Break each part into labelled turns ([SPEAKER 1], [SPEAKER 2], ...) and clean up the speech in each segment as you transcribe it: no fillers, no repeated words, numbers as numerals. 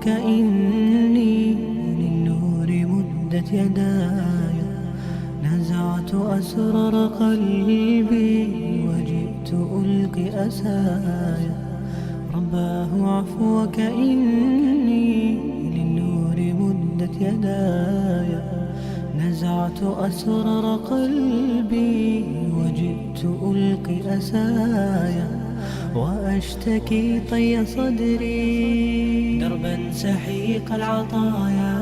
[SPEAKER 1] وكأني للنور مدت يداي، نزعت أسرار قلبي وجئت ألقي أسايا. رباه عفوك إني للنور مدت يداي، نزعت أسرار قلبي وجئت ألقي أسايا، وأشتكي طي صدري دربا سحيق العطايا.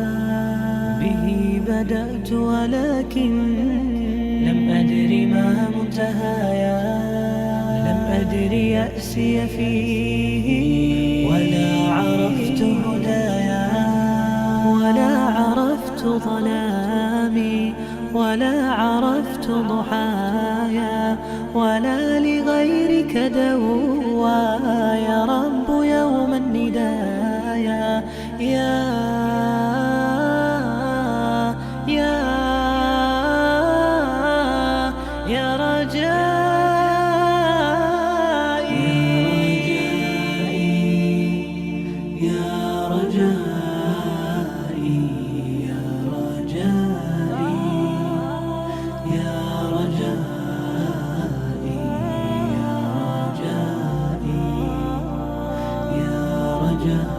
[SPEAKER 1] به بدأت ولكن لم أدر ما منتهايا، لم أدر يأسي فيه ولا عرفت هدايا، ولا عرفت ظلامي ولا عرفت ضحايا، ولا لغيرك دوايا. رب يوم الندايا يا يا يا رجائي، يا رجائي، يا رجائي، يا رجائي، يا رجائي، يا رجائي.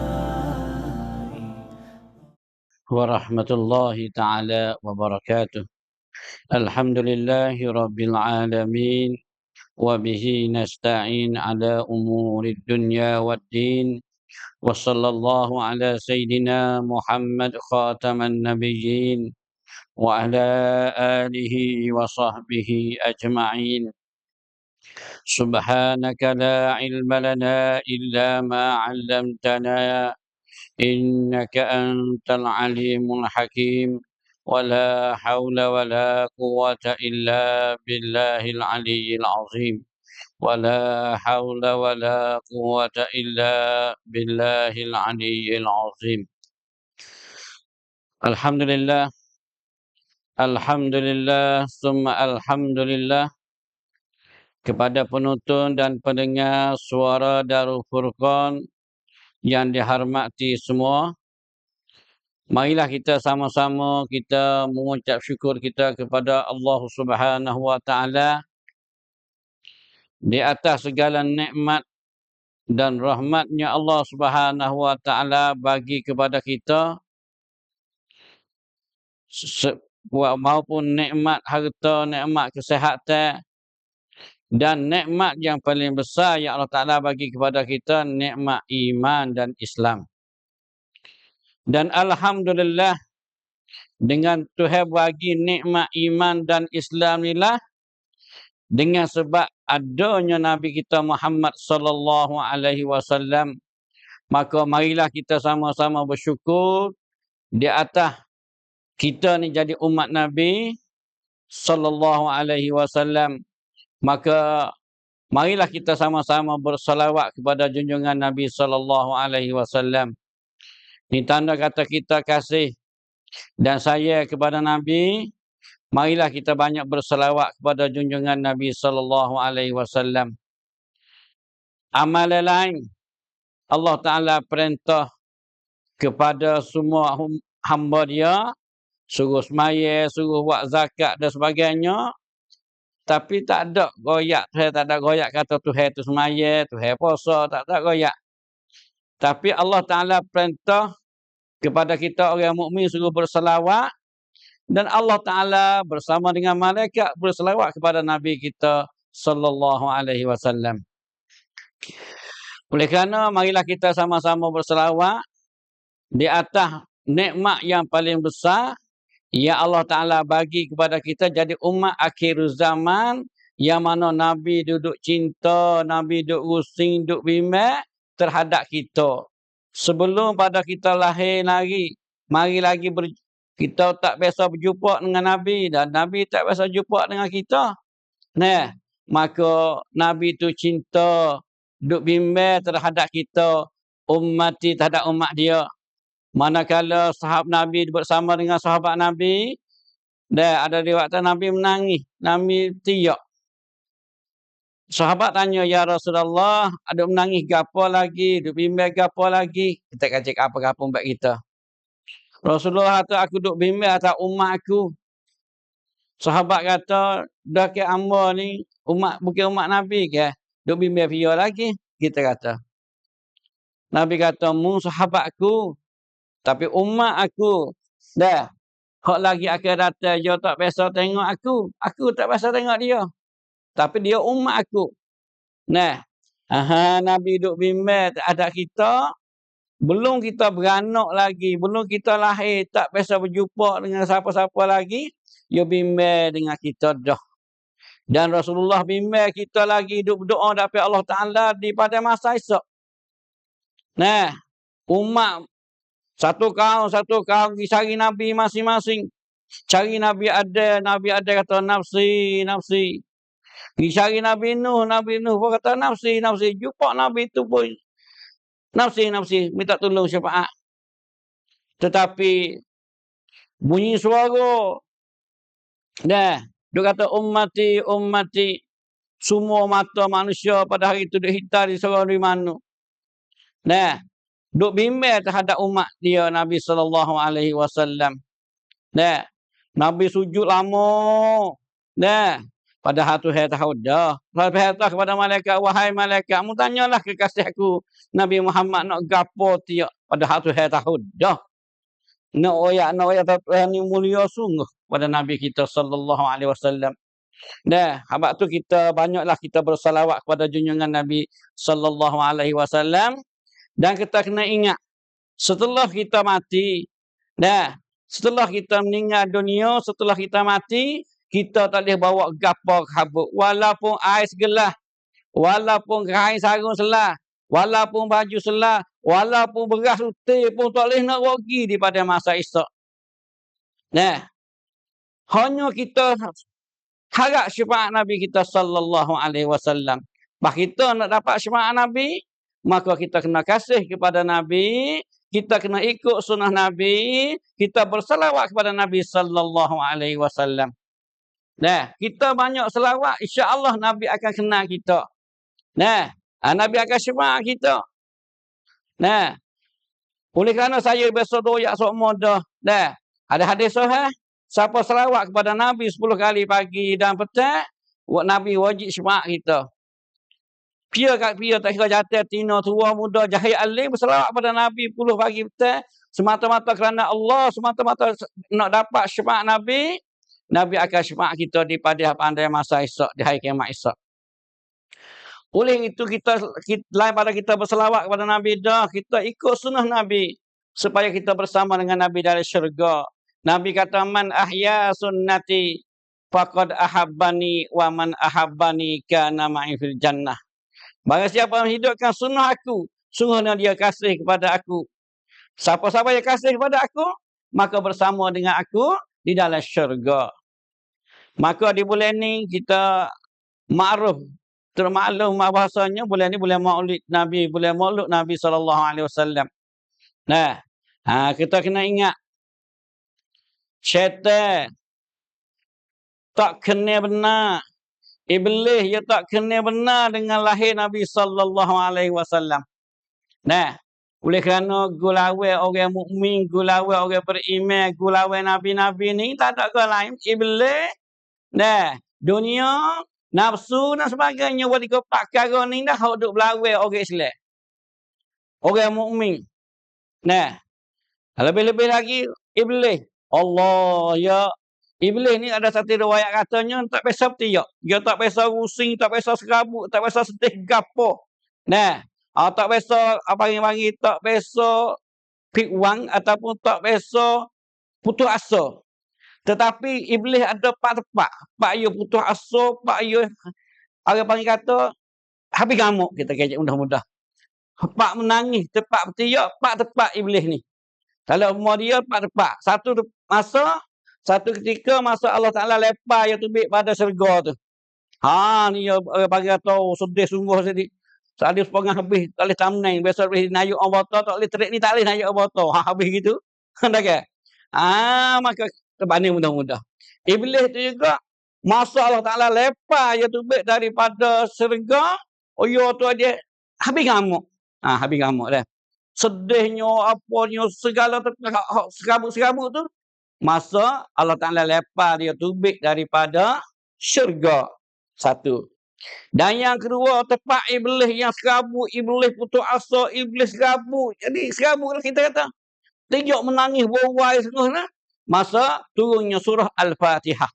[SPEAKER 2] ورحمة الله تعالى وبركاته. الحمد لله رب العالمين، وبه نستعين على أمور الدنيا والدين، وصلى الله على سيدنا محمد خاتم النبيين وعلى آله وصحبه أجمعين. سبحانك لا علم لنا إلا ما علمتنا إنك أنت العليم الحكيم، ولا حول ولا قوة إلا بالله العلي العظيم، ولا حول ولا قوة إلا بالله العلي العظيم. الحمد لله، الحمد لله, summa alhamdulillah kepada penonton dan pendengar suara Darul Furqan yang dihormati semua. Marilah kita sama-sama kita mengucap syukur kita kepada Allah Subhanahu Wa Taala di atas segala nikmat dan rahmatnya Allah Subhanahu Wa Taala bagi kepada kita, maupun nikmat harta, nikmat kesihatan, dan nikmat yang paling besar yang Allah Taala bagi kepada kita, nikmat iman dan Islam. Dan alhamdulillah, dengan Tuhan bagi nikmat iman dan Islam inilah, dengan sebab adanya Nabi kita Muhammad sallallahu alaihi wasallam, maka marilah kita sama-sama bersyukur di atas kita ni jadi umat Nabi sallallahu alaihi wasallam. Maka marilah kita sama-sama bersalawat kepada junjungan Nabi sallallahu alaihi wasallam. Ini tanda kata kita kasih dan sayang kepada Nabi. Marilah kita banyak berselawat kepada junjungan Nabi sallallahu alaihi wasallam. Amalan lain Allah Taala perintah kepada semua hamba Dia, suruh semaya, suruh buat zakat dan sebagainya. Tapi tak ada goyak, Tuhan tak ada goyak kata Tuhan tu semaya, Tuhan puasa, tak ada goyak. Tapi Allah Taala perintah kepada kita orang mukmin suruh berselawat, dan Allah Taala bersama dengan malaikat berselawat kepada Nabi kita sallallahu alaihi wasallam. Oleh kerana marilah kita sama-sama berselawat di atas nikmat yang paling besar yang Allah Taala bagi kepada kita jadi umat akhir zaman, yang mana Nabi duduk cinta, Nabi duduk rusing, duduk bimbang terhadap kita. Sebelum pada kita lahir lagi, mari lagi kita tak biasa berjumpa dengan Nabi, dan Nabi tak biasa jumpa dengan kita. Nah, maka Nabi tu cinta, duk bimbang terhadap kita, ummati terhadap umat dia. Manakala sahabat Nabi bersama dengan sahabat Nabi, dan ada riwayat Nabi menangis, Nabi tiak. Sahabat tanya, "Ya Rasulullah, ada menangis gapo lagi? Duk bimbang gapo lagi?" Kita kata apa-apa buat kita. Rasulullah kata, "Aku duk bimbang atas umat aku." Sahabat kata, "Dah ke hamba ni, umat bukan umat Nabi ke? Duk bimbang dia lagi." Kita kata. Nabi kata, "Mu sahabatku, tapi umat aku. Dah, hak lagi akan datang, dia tak biasa tengok aku. Aku tak biasa tengok dia. Tapi dia umat aku." Nah, Nabi duk bimbang ada kita, belum kita beranak lagi, belum kita lahir, tak biasa berjumpa dengan siapa-siapa lagi, dia bimbang dengan kita dah. Dan Rasulullah bimbang kita lagi duk berdoa dapat Allah Ta'ala di pada masa esok. Nah, umat satu kaum pergi cari Nabi masing-masing. Cari Nabi ada kata nafsi, nafsi. Pergi cari Nabi Nuh pun kata nafsi, nafsi. Jumpa Nabi itu pun nafsi, nafsi. Minta tolong syafaat. Tetapi bunyi suara. Dah, dia kata ummati, ummati. Semua mata manusia pada hari itu duk hitam di seorang di mana. Nah, duk bimbang terhadap umat dia Nabi SAW. Nah, Nabi sujud lama. Nah, pada hatu saya tahu dah. Saya tahu kepada malaikat, wahai malaikat, mu tanyalah kekasihku Nabi Muhammad nak gapo tiak. Pada hatu saya tahu dah. Nak oyak ni mulia sungguh pada Nabi kita SAW. Nah, habaq tu kita banyaklah kita bersalawat kepada junjungan Nabi SAW. Dan kita kena ingat, setelah kita mati, setelah kita meninggal dunia, setelah kita mati, kita tak boleh bawa gapo habuk. Walaupun air segelas, walaupun kain sarung selah, walaupun baju selah, walaupun beras utir pun tak boleh nak rugi daripada masa esok. Nah, hanya kita harap syafaat Nabi kita SAW. Bah kita nak dapat syafaat Nabi, maka kita kena kasih kepada Nabi, kita kena ikut sunnah Nabi, kita bersalawat kepada Nabi SAW. Nah, kita banyak selawat, insya-Allah Nabi akan kenal kita. Nah, Nabi akan syafaat kita. Nah, oleh kerana saya biasa doyak sokmo dah. Nah, ada hadis sahih, siapa selawat kepada Nabi 10 kali pagi dan petang, Nabi wajib syafaat kita. Pia kat pia tak kira jatuh, tina, tua, muda, jahil, alim, berselawat pada Nabi 10 pagi petang, semata-mata kerana Allah, semata-mata nak dapat syafaat Nabi, Nabi akan syafaat kita di pada pandai masa esok, di hari kiamat esok. Oleh itu kita lain pada kita berselawat kepada Nabi dah, kita ikut sunnah Nabi supaya kita bersama dengan Nabi dari syurga. Nabi kata, "Man ahya sunnati faqad ahabbani wa man ahabbani kana ma'i fil jannah." Barang siapa menghidupkan sunnah aku, sungguhnya dia kasih kepada aku. Siapa-siapa yang kasih kepada aku, maka bersama dengan aku di dalam syurga. Maka di bulan ni kita ma'ruf, termaklum bahasanya bulan ni bulan Maulid Nabi, bulan Maulud Nabi SAW. Nah, kita kena ingat, syaitan tak kena benar. Iblis dia tak kena benar dengan lahir Nabi SAW. Nah, oleh kerana gulawai orang mukmin, gulawai orang beriman, gulawai nabi-nabi ni tak ada ke lain. Iblis, nah, dunia, nafsu dan sebagainya buat tiga perkara ni dah hak duk belawai orang Islam. Orang mukmin. Nah, lebih-lebih lagi iblis. Allah ya. Iblis ni ada satu riwayat katanya tak biasa petiak. Dia tak biasa rusing, tak biasa serabut, tak biasa sedih gapo. Nah, tak biasa abang-abang tak biasa pikwang ataupun tak biasa putus asa. Tetapi iblis ada pak tepak. Pak you putus asa, pak you orang panggil kata habis gamuk, kita kejek mudah-mudah. Pak menangis, tepak petiak, pak tepak iblis ni. Kalau umur dia pak tepak. Satu ketika masa Allah Ta'ala lepas yang tubik pada syurga tu. Ni orang panggil kata sedih sungguh sedih. Sedih sepengah habis, tak boleh tamnai. Biasa boleh nayuk orang bata, tak boleh terik ni, tak boleh nayuk orang bata. Habis gitu. Tak kan? Maka terbanding mudah-mudah. Iblis tu juga Masa Allah Ta'ala lepas dia tubik daripada syurga, yo tu dia habis ngamuk. Habis ngamuk dah. Sedihnya, apanya, segala serabut-serabut tu. Masa Allah Ta'ala lepas dia tubik daripada syurga. Satu. Dan yang kedua, tempat iblis yang serabut, iblis putus asa, iblis serabut. Jadi serabut lah kita kata. Tengok menangis berwai semua. Masa turunnya surah Al-Fatihah.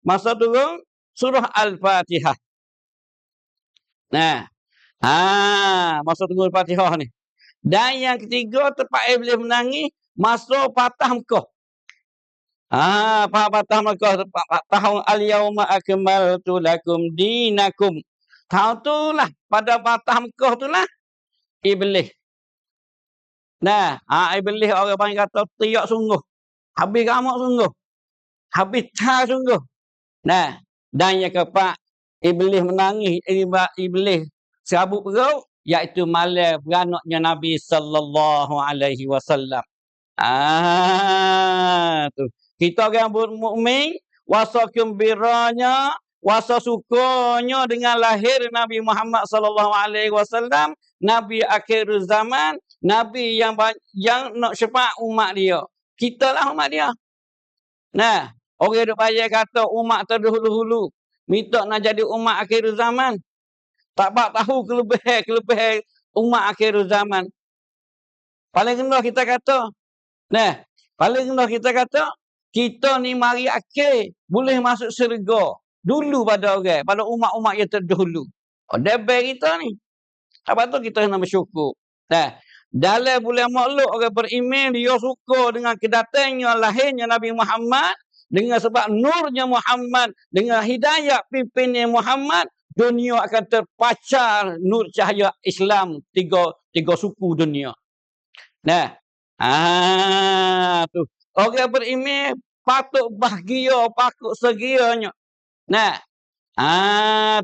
[SPEAKER 2] Masa turun surah Al-Fatihah. Nah. Masa turun Al-Fatihah ni. Dan yang ketiga tempat iblis menangis masa patah Mekah. Patah Mekah tahun al-yauma akmaltu lakum dinakum. Tahun itulah pada patah Mekah itulah iblis. Nah, iblis orang panggil kata tiak sungguh. Habis gamak sungguh. Habis tar sungguh. Nah, dan yang keempat iblis menangis, iblis serabut perut, iaitu malam beranaknya Nabi sallallahu alaihi wasallam. Tu. Kita orang mukmin wasa gembiranya, wasa sukanya dengan lahir Nabi Muhammad sallallahu alaihi wasallam, Nabi akhir zaman, Nabi yang nak syafaat umat dia. Kita lah umat dia. Nah, orang duk payah kata umat terdahulu minta nak jadi umat akhir zaman. Tak tahu kelebihan umat akhir zaman. Paling rendah kita kata, paling rendah kita kata, kita ni mari akhir boleh masuk syurga dulu pada orang, pada umat-umat yang terdahulu. Debel kita ni. Apa tu kita nak bersyukur. Dalam bulan Maulud orang beriman dia suka dengan kedatangannya lahirnya Nabi Muhammad, dengan sebab nurnya Muhammad, dengan hidayah pimpinnya Muhammad, dunia akan terpacar nur cahaya Islam tiga suku dunia. Tu. Orang beriman patut bahagia, patut segianya.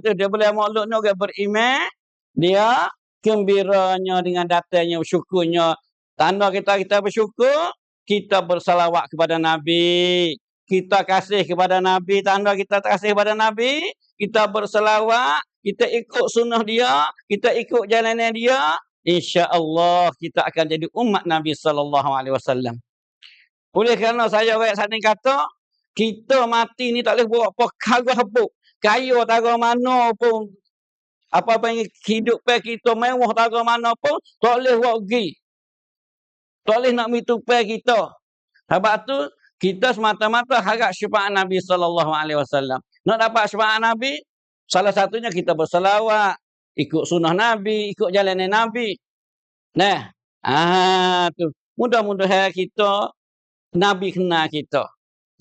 [SPEAKER 2] Tu dia boleh Maulud ni orang beriman, dia gembiranya dengan datangnya, bersyukurnya. Tanda kita bersyukur, kita bersalawat kepada Nabi. Kita kasih kepada Nabi, tanda kita kasih kepada Nabi, kita berselawat, kita ikut sunnah dia, kita ikut jalanan dia, insya-Allah kita akan jadi umat Nabi sallallahu alaihi wasallam. Oleh kerana saya orang sana kata, kita mati ni tak boleh buat apa kagak apa. Kaya taruh mana pun, apa yang hidup kita mewah taruh mana pun, tak boleh buat pergi. Tak boleh nak mitupai kita. Sebab tu kita semata-mata harap syafaat Nabi sallallahu alaihi wasallam. Nak dapat syafaat Nabi, salah satunya kita berselawat, ikut sunnah Nabi, ikut jalanan Nabi. Tu. Mudah-mudahan kita Nabi kenal kita.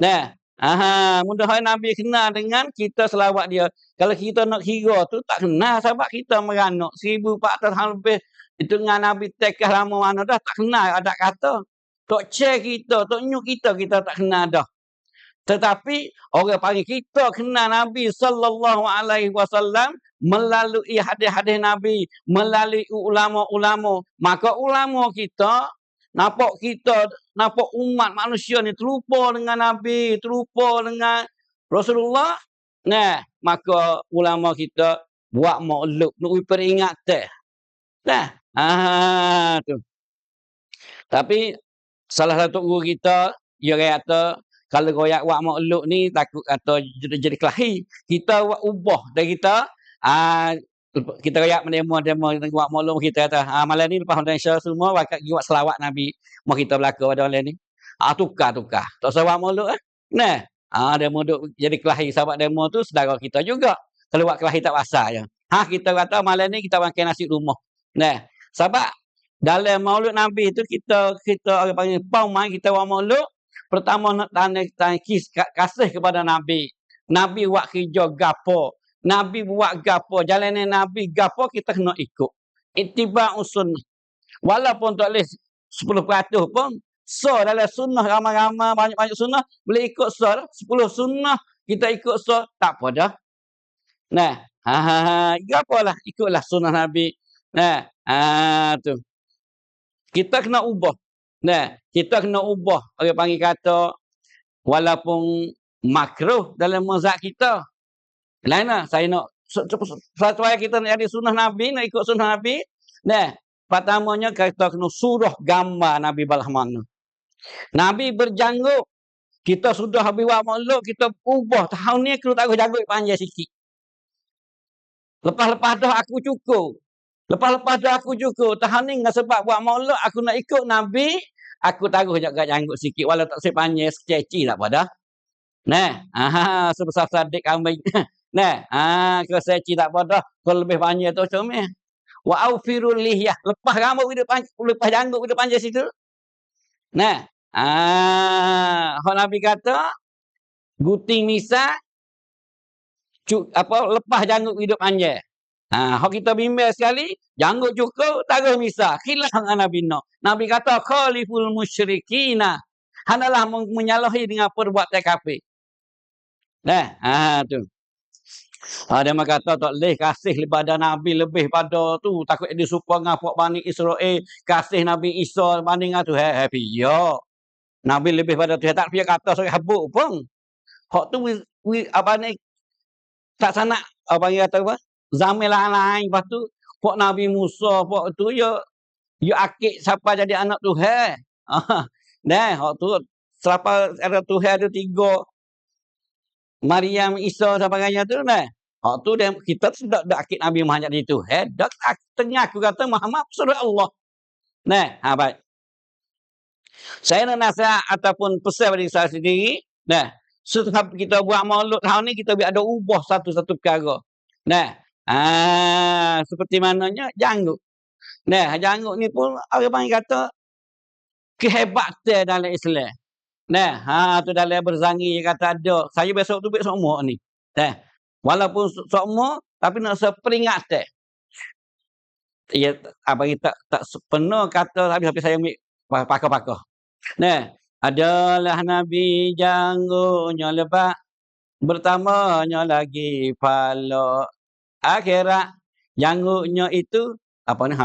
[SPEAKER 2] Mudah-mudahan Nabi kenal dengan kita selawat dia. Kalau kita nak kira tu tak kenal sebab kita meranak 1400 tahun lebih itu dengan Nabi tekah lama mana dah tak kenal ada kata. Tok cek kita, tok nyuk kita tak kenal dah. Tetapi orang panggil kita kenal Nabi sallallahu alaihi wasallam melalui hadis-hadis Nabi, melalui ulama-ulama. Maka ulama kita nampak umat manusia ni terlupa dengan Nabi, terlupa dengan Rasulullah. Maka ulama kita buat maulud nak peringatan. Tu. Tapi salah satu guru kita, dia kata, kalau goyak buat maulud ni, takut kata jadi kelahi. Kita buat ubah dan kita goyak demo buat maulud, kita kata, malam ni lepas Malaysia semua, wakat buat selawat Nabi. Mau kita belaka pada malam ni. Tukar. Tak usah buat maulud. Demo duk jadi kelahi. Sebab demo tu saudara kita juga. Kalau buat kelahi tak pasal je. Kita kata malam ni kita makan nasi rumah. Sebab dalam maulud Nabi tu kita orang panggil paumai kita buat maulud, pertama nak tanya kasih kepada Nabi. Nabi buat kerja gapo, Nabi buat gapo, jalanan Nabi gapo kita kena ikut. Ittiba'us sunnah. Walaupun tak boleh 10% pun, dalam sunnah ramai-ramai banyak-banyak sunnah boleh ikut 10 sunnah kita ikut tak apa dah. Gapolah ikutlah sunnah Nabi. Tu. Kita kena ubah. Kita kena ubah. Orang panggil kata walaupun makruh dalam mazhab kita. Lain lah, saya nak supaya kita nak jadi sunnah Nabi, nak ikut sunnah Nabi. Nah, pertamanya kita kena suruh gambar Nabi balah mana. Nabi berjanggut. Kita sudah habis buat maulud, kita ubah. Tahun ni kena taruh janggut panjang sikit. Lepas-lepas dah aku cukup. Lepas-lepas dah aku cukup. Tahun ni sebab buat maulud, aku nak ikut Nabi, aku taruh jaga janggut sikit. Walau tak sepanjang, sekeci tak pada. Nah, sebesar sadik kambing. Nah, kalau sekeci tak pada, kalau lebih panjang tu comel. Wa aufirul lihyah. Lepas rambut hidup panjang, lepas janggut hidup panjang situ. Nah, Nabi kata, guting misal, lepas janggut hidup panjang. Hak kita bimbang sekali, janggut cukup, taruh misal. Khilaf dengan Nabi nak. Nabi kata, khaliful musyrikina. Hanalah menyalahi dengan perbuatan kafir. Nah, tu. Dia kata tak boleh kasih pada Nabi lebih pada tu. Takut dia suka dengan Bani Israel. Kasih Nabi Isa banding dengan tu. Ya. Nabi lebih pada tu. Tak payah kata seorang habuk pun. Hak tu, apa ni, tak sanak, apa yang kata apa? Zamil lain. Lepas tu, Pak Nabi Musa, Pak tu, ya akik siapa jadi anak Tuhan. Hak tu, siapa ada Tuhan ada 3. Maryam, Isa, sebagainya tu, hak tu, kita sudah akik Nabi Muhammad jadi Tuhan. Dah tengah aku kata, Muhammad surah Allah. Baik. Saya nak nasihat ataupun pesan pada saya sendiri. Setelah kita buat maulud tahun ni, kita ada ubah satu-satu perkara. Seperti mananya, janggut. Janggut ni pun, orang panggil kata, kehebatan dalam Islam. Tu dalam berzangi kata ada. Saya besok tu besok semua ni. Walaupun semua, tapi nak seperingatan. Ya, apa kita tak sepenuh kata, tapi saya ambil pakar-pakar. Adalah Nabi janggutnya lebat, bertambahnya lagi pala akhirat. Janggutnya itu apa ni?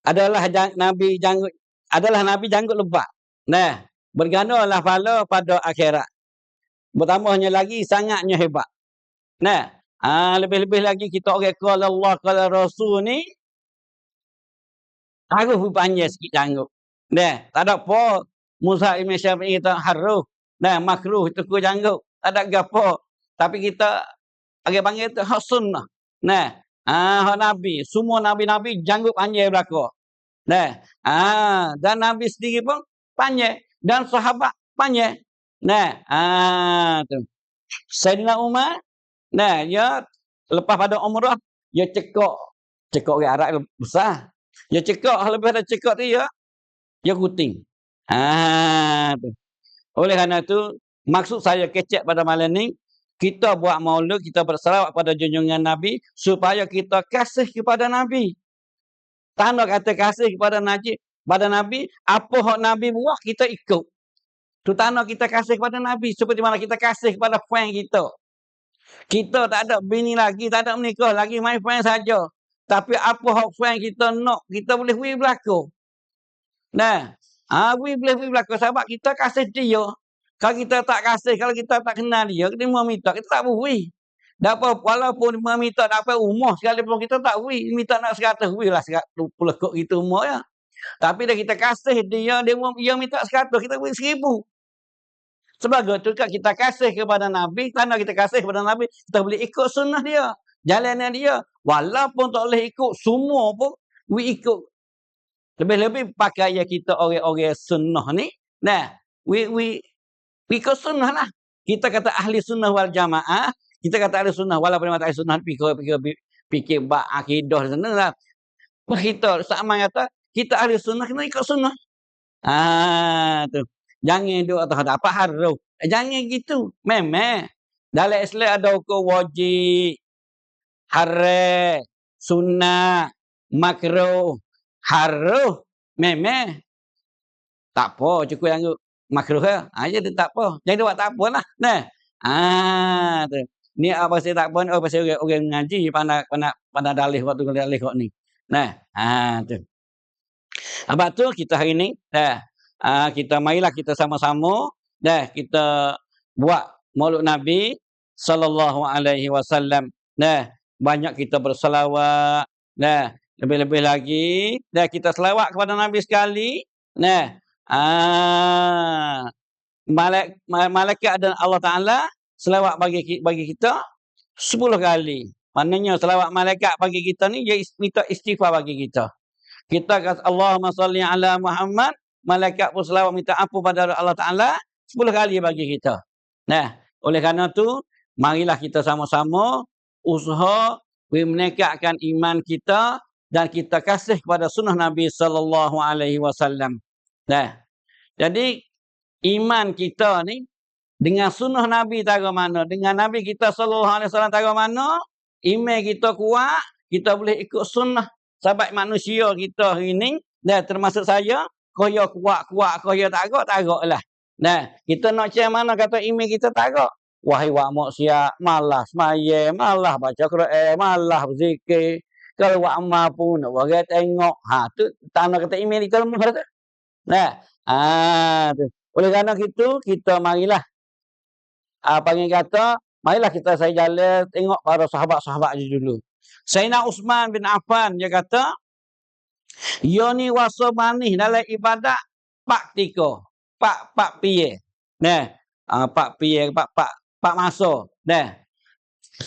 [SPEAKER 2] Adalah Nabi janggut lebat. Bergandalah pala pada akhirat. Bertambahnya lagi sangatnya hebat. Lebih-lebih lagi kita orang qala Allah qala Rasul ni harus panjang sikit janggut. Tak ada apa. Musa Ibn Syafi'i kata haruh. Makruh itu ku janggut. Tak ada gapo. Tapi kita orang panggil itu hak sunnah. Hak Nabi. Semua Nabi-Nabi janggut panjang belaka. Dan Nabi sendiri pun panjang. Dan sahabat panjang. Tu. Sayyidina Umar, dia lepas pada umrah, dia cekak orang Arab besar. Dia cekak, lebih pada cekak tu dia guting. Tu. Oleh kerana tu, maksud saya kecek pada malam ni, kita buat maulud, kita bersalawat pada junjungan Nabi, supaya kita kasih kepada Nabi. Tak nak kata kasih kepada Nabi, apa hak Nabi buat, kita ikut. Tu tak nak kita kasih kepada Nabi, seperti mana kita kasih kepada friend kita. Kita tak ada bini lagi, tak ada menikah lagi, main friend saja. Tapi apa hak friend kita nak, kita boleh beri belaka. Boleh belaka sebab kita kasih dia. Kalau kita tak kasih, kalau kita tak kenal dia, kita mau minta, kita tak beri. Dapat walaupun meminta dapat rumah sekali pun kita tak beri. Minta nak 100 berilah 100 kok kita rumah ya. Tapi dah kita kasih dia minta 100, kita beri 1000. Sebagai tu kita kasih kepada Nabi, tanda kita kasih kepada Nabi, kita boleh ikut sunnah dia, jalannya dia. Walaupun tak boleh ikut semua pun, we ikut. Lebih-lebih pakai kita orang-orang sunnah ni, we ikut sunnah lah. Kita kata ahli sunnah wal jamaah, kita kata ahli sunnah, walaupun mata ahli sunnah fikir bab akidah sana lah. Kita sama kata kita ahli sunnah, kena ikut sunnah. Tu. Jangan duk atau ada apa haruh. Jangan gitu. Memang dalam Islam ada hukum wajib, haram, sunnah, makruh, haruh. Memang tak apa cukup yang makruh ya. Aja tak apa. Jangan buat tak apalah. Tu. Ni apa saya tak apa, apa saya orang ngaji pandai dalih waktu dalih kok ni. Tu. Abang tu kita hari ni kita marilah kita sama-sama kita buat Maulud Nabi sallallahu alaihi wasallam. Banyak kita berselawat. Lebih-lebih lagi kita selawat kepada Nabi sekali. Malaikat dan Allah Taala selawat bagi kita 10 kali. Maknanya selawat malaikat bagi kita ni dia minta istighfar bagi kita. Kita kata Allahumma salli ala Muhammad, malaikat pun selawat minta ampun pada Allah Taala 10 kali bagi kita. Oleh kerana tu marilah kita sama-sama usaha meningkatkan iman kita dan kita kasih kepada sunnah Nabi sallallahu alaihi wasallam. Jadi iman kita ni dengan sunnah Nabi taruh mana, dengan Nabi kita sallallahu alaihi wasallam taruh mana, iman kita kuat, kita boleh ikut sunnah sahabat manusia kita hari ni, termasuk saya, kaya kuat-kuat, kaya tagak-tagaklah. Kita nak macam mana kata iman kita tagak. Wahai wak maksiat, malas semaya, malas baca Quran, malas berzikir. Kalau wak amal pun nak bagi tengok. Tu tanda kata iman kita lemah tu. Tu. Oleh kerana kita marilah panggil kata, marilah kita saya jalan tengok para sahabat-sahabat dulu. Sayyidina Uthman bin Affan dia kata, "Yo ni wasa manis dalam ibadat pak tika, pak piye." Pak piye, pak masa.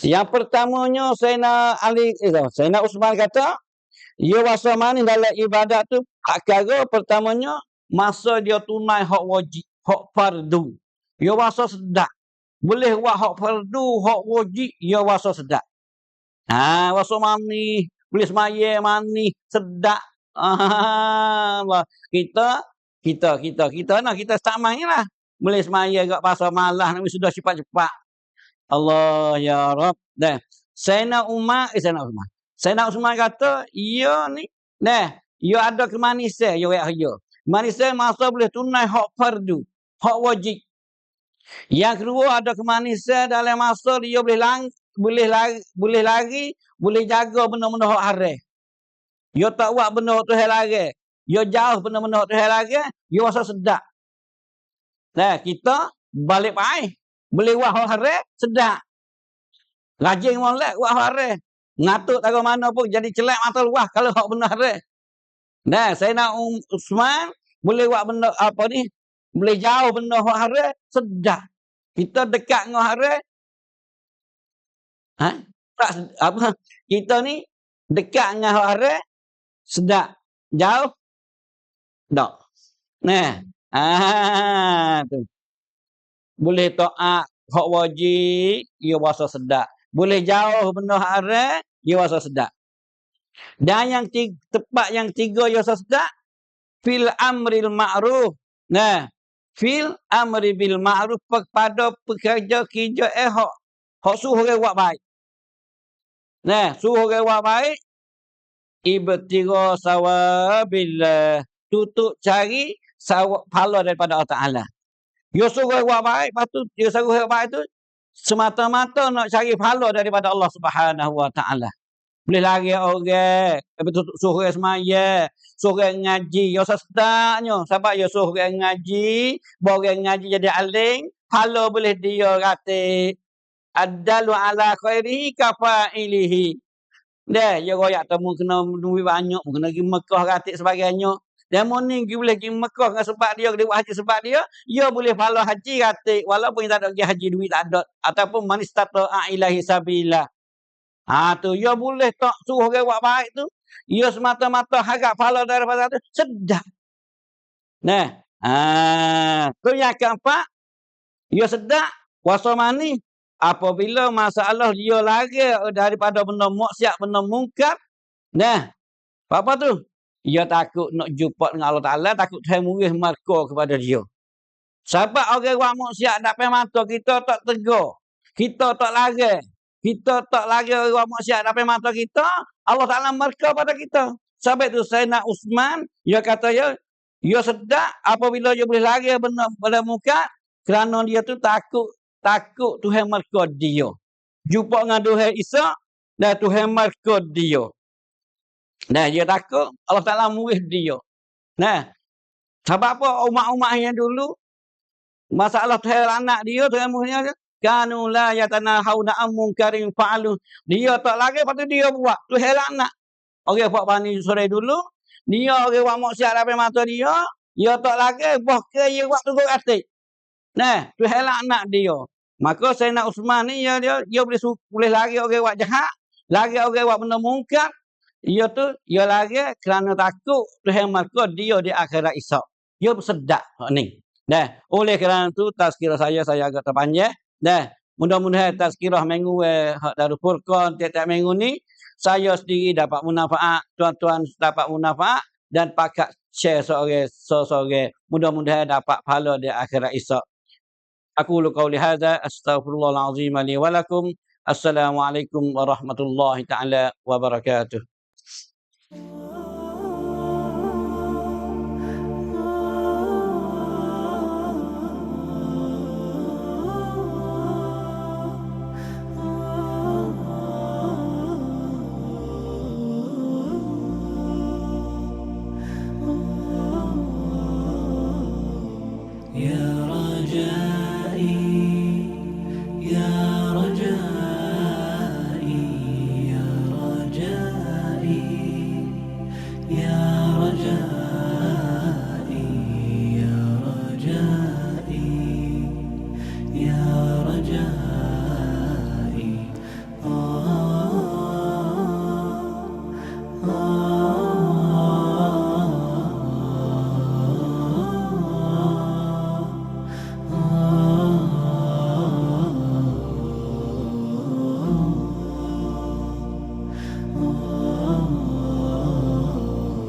[SPEAKER 2] Yang pertamanya Sayyidina Uthman kata, "Yo wasa manis dalam ibadat tu perkara pertamanya masa dia tunai hak wajib, hak fardu. Yo wasa sedap. Boleh buat hak fardu, hak wajib, yo wasa sedap." Wasa manis, boleh semaya manis, sedap. Kita nak kita tak main lah. Boleh semaya kat pasal malas nak sudah cepat-cepat. Allah ya Rabb. Sayyidina Uthman kata, "Ya ni, ya ada kemanisan, ya. Kemanisan masa boleh tunai hak fardu, hak wajib. Yang kedua ada kemanisan dalam masa dia boleh lari, boleh jaga benda-benda hak haram. Dia tak buat benda hak Tuhan larang. Dia jauh benda-benda hak Tuhan larang, dia rasa sedap. Kita balik baik. Boleh buat hak haram, sedap. Rajin molek buat hak haram. Ngatuk tak mana pun jadi celak mata luah kalau hak benda haram. Sayyidina Uthman boleh buat benda apa ni? Boleh jauh benda hak haram, sedap. Kita dekat dengan haram. Kita ni dekat dengan hak haram, sedap. Jauh tak. Tu. Boleh taat hak wajib, ia rasa sedap. Boleh jauh benda haram, ia rasa sedap. Dan yang tepat yang tiga ia rasa sedap, fil amril ma'ruf. Fil amri bil ma'ruf, pada pekerja-kerja hak suruh orang buat baik. Suruh orang buat baik, ibtira sawabillah, tutup cari pahala daripada Allah Taala. Dia suruh buat baik, lepas tu dia suruh buat baik tu semata-mata nak cari pahala daripada Allah Subhanahu Wa Taala. Boleh lari orang, suruh orang semaya, suruh orang ngaji, ya sedapnya. Sebab dia suruh orang ngaji, bawa orang ngaji jadi alim, pahala boleh dia kata adalu ala khairihi kafailihi. Dia royak temu kena duit banyak, kena pergi Mekah ratik sebagainya. Demo ni boleh pergi Mekah dengan sebab dia buat haji sebab dia boleh pahala haji ratik walaupun tak ada pergi haji duit tak ada ataupun man istata'a ilahi sabila. Tu dia boleh tak suruh orang buat baik tu, dia semata-mata harap pahala daripada tu, sedap. Tu yang keempat, dia sedap, kuasa manis. Apabila masalah dia lari daripada benda maksiat, benda mungkar, apa tu? Dia takut nak jumpa dengan Allah Ta'ala, takut Tuhan murih marka kepada dia. Sebab orang buat maksiat tak payah mata, kita tak tegur. Kita tak lari. Kita tak lari orang maksiat tak payah mata kita, Allah Ta'ala marka pada kita. Sebab itu Sayyidina Uthman, dia kata dia sedap apabila dia boleh lari benda mungkar, kerana dia tu takut Tuhan marka dia. Jumpa dengan Tuhan Isa dan Tuhan marka dia. Dia takut Allah Ta'ala murih dia. Sebab apa umat-umat yang dulu Masalah Tuhan anak dia, Tuhan mulia dia. Kanu la yatanahawna an munkarin fa'alu. Dia tak lagi, lepas tu dia buat. Tuhan anak. Orang buat bani sore dulu. Dia orang buat maksiat dalam mata dia. Dia tak lagi, bahkan dia buat tunggu atik. Nah, Tuhan anak dia. Maka Sayyidina Uthman ni, dia boleh lari orang buat jahat. Lari orang buat benda mungkar. Dia lari kerana takut Tuhan maka dia di akhirat esok. Dia bersedak ni. Nah, oleh kerana itu tazkirah saya agak terpanjang. Nah, mudah-mudahan tazkirah minggu Darul Furqan tiap-tiap minggu ni saya sendiri dapat manfaat, tuan-tuan dapat manfaat dan pakat share seorang. Mudah-mudahan dapat pahala di akhirat esok. Aku qauli hadza astaghfirullahal azim li wa lakum. Assalamualaikum warahmatullahi taala wabarakatuh.
[SPEAKER 1] يا رجائي يا رجائي يا رجائي يا رجائي يا رجائي يا رجائي